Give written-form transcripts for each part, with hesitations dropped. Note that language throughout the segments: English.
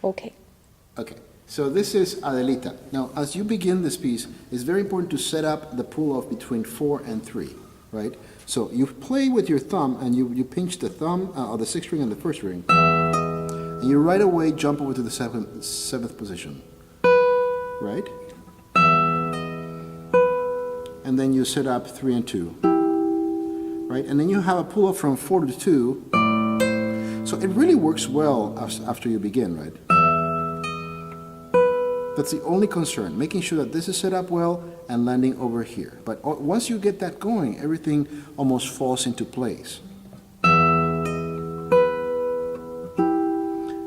Okay. Okay, so this is Adelita. Now, as you begin this piece, it's very important to set up the pull-off between 4 and 3, right? So you play with your thumb, and you pinch the thumb, or the 6th string and the 1st string, and you right away jump over to the 7th position, right? And then you set up 3 and 2, right? And then you have a pull-off from 4 to 2, so it really works well after you begin, right? That's the only concern, making sure that this is set up well and landing over here. But once you get that going, everything almost falls into place.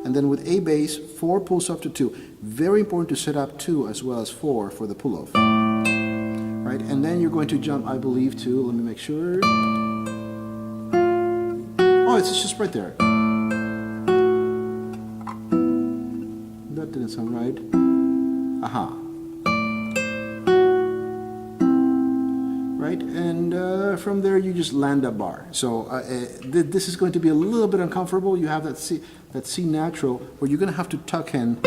And then with A bass, 4 pulls up to 2. Very important to set up 2 as well as 4 for the pull-off. Right? And then you're going to jump, I believe, to, let me make sure. Oh, it's just right there. That didn't sound right. Aha. Right, and from there you just land a bar. So this is going to be a little bit uncomfortable. You have that C natural where you're going to have to tuck in,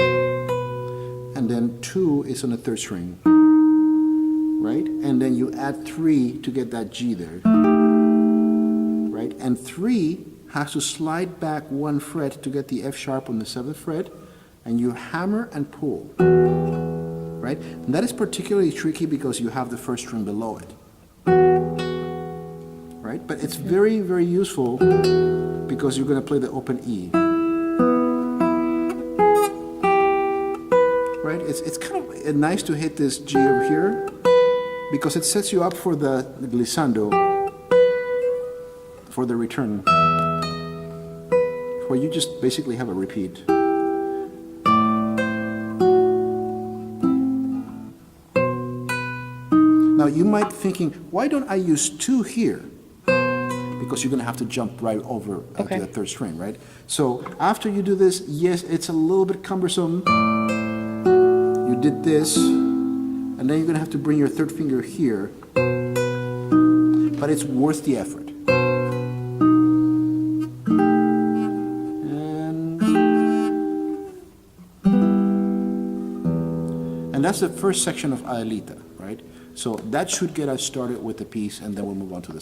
and then 2 is on the 3rd string, right? And then you add 3 to get that G there, right? And 3 has to slide back 1 fret to get the F sharp on the 7th fret, and you hammer and pull. Right? And that is particularly tricky because you have the 1st string below it. Right? But it's very, very useful because you're going to play the open E. Right? It's kind of nice to hit this G over here because it sets you up for the glissando, for the return, where you just basically have a repeat. Now you might be thinking, why don't I use 2 here? Because you're going to have to jump right over to the 3rd string, right? So after you do this, yes, it's a little bit cumbersome. You did this, and then you're going to have to bring your 3rd finger here, but it's worth the effort. And that's the first section of Adelita, right? So that should get us started with the piece, and then we'll move on to the second.